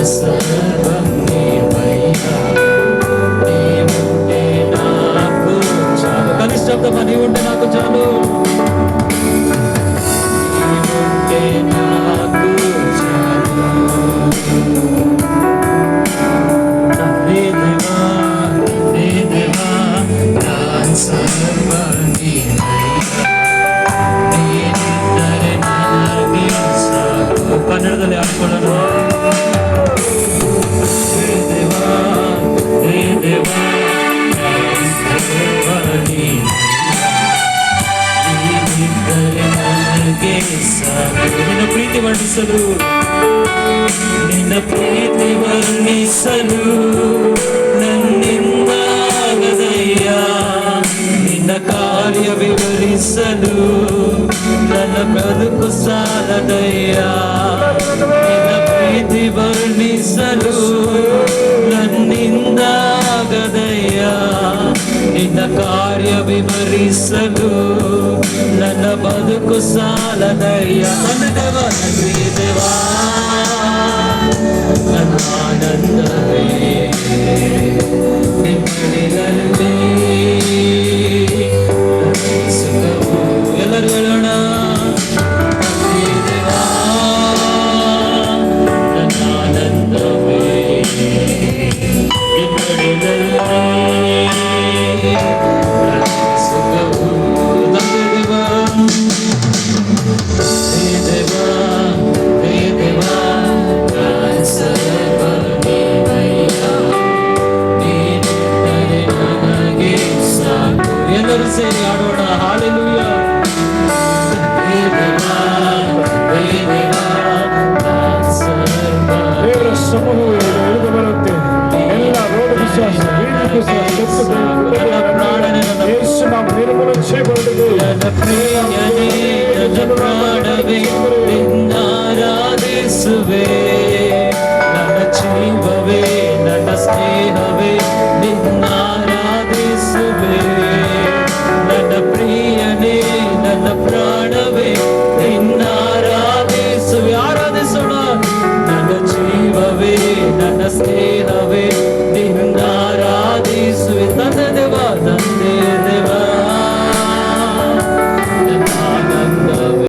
సర్వం నీవయ్యా, నీవుంటే నాకు చాలు. కనిష్టబ్దమా నీవుంటే నాకు చాలు, నీవుంటే నాకు చాలు. తండ్రి దేవా, తండ్రి దేవా, నా సర్వం నీవయ్యా, ನೀನಿದ್ದರೆ ನನಗೆ ಸಾಕು. ಕನ್ನಡದಲ್ಲಿ ಹಾಡ್ಕೊಳ್ಳೋಣ. ದೇವಾ, ಹೇ ದೇವಾ, ನೀನಿದ್ದರೆ ನನಗೆ ಸಾಕು. ನಿನ್ನ ಪ್ರೀತಿ ವರ್ಣಿಸಲು, ನಿನ್ನ ಪ್ರೀತಿ ವರ್ಣಿಸಲು ನನ್ನಿಂದಾಗದಯ್ಯ, ನಿನ್ನ ಕಾರ್ಯ ವಿವರಿಸಲು ನನ್ನ ಬದುಕು ಸಾಲದಯ್ಯ, ನಿನ್ನ ಪ್ರೀತಿ ವರ್ಣಿಸಲು ನನ್ನಿಂದಾಗದಯ್ಯ, ನಿನ್ನ ಕಾರ್ಯ ವಿವರಿಸಲು ನನ್ನ ಬದುಕು ಸಾಲದಯ್ಯ. ನನ್ನ ದೇವ, ನನ್ರಿ ದೇವಾ, ನನ್ನ ಆನಂದವೇ ನಿಮ್ಮಡಿನಲ್ಲಿ ಸುಖವು. ಎಲ್ಲರೂ ಹೇಳೋಣ. ದೇವಾ, ನನ್ನ ಆನಂದವೇ ನಿಮ್ಮಡಿನಲ್ಲಿ ಸುಖವು. ತಂದೆ ದೇವಾ, ಹೇ ದೇವಾ, ಹೇ ದೇವಾ, ಸರ್ವ ನೀವಯ್ಯ, ನೀನಿದ್ದರೆ ನನಗೆ ಸಾಕು. ಎಲ್ಲರೂ ಸೇರಿ ಆಡೋಣ. ಹಾಲೆಲೂಯಾ. ಹೇ ದೇವಾ, ಹೇ ದೇವಾ, ಸರ್ವ. ದೇವರ ಸಮೂಹವು ಇಳಿದು ಬರುತ್ತೆ. ಎಲ್ಲ ರೋಗ ವಿಶ್ವಾಸ, ಯೇಸು ನಾಮ ನಿರ್ಮೂಲ చేయబడును. ನನ್ನ ಪ್ರಿಯನೇ, ನನ್ನ ಪ್ರಾಣವೇ ನಿನ್ನಾರಾಧಿಸುವೆ, ನನ್ನ ಜೀವವೇ, ನನ್ನ ಸ್ನೇಹವೇ ನಿನ್ನಾರಾಧಿಸುವೆ, ನನ್ನ ಪ್ರಿಯನೇ, ನನ್ನ ಪ್ರಾಣವೇ ನಿನ್ನಾರಾಧಿಸುವೆ. ಆರಾಧಿಸೋಣ. ನನ್ನ ಜೀವವೇ, ನನ್ನ ಸ್ನೇಹ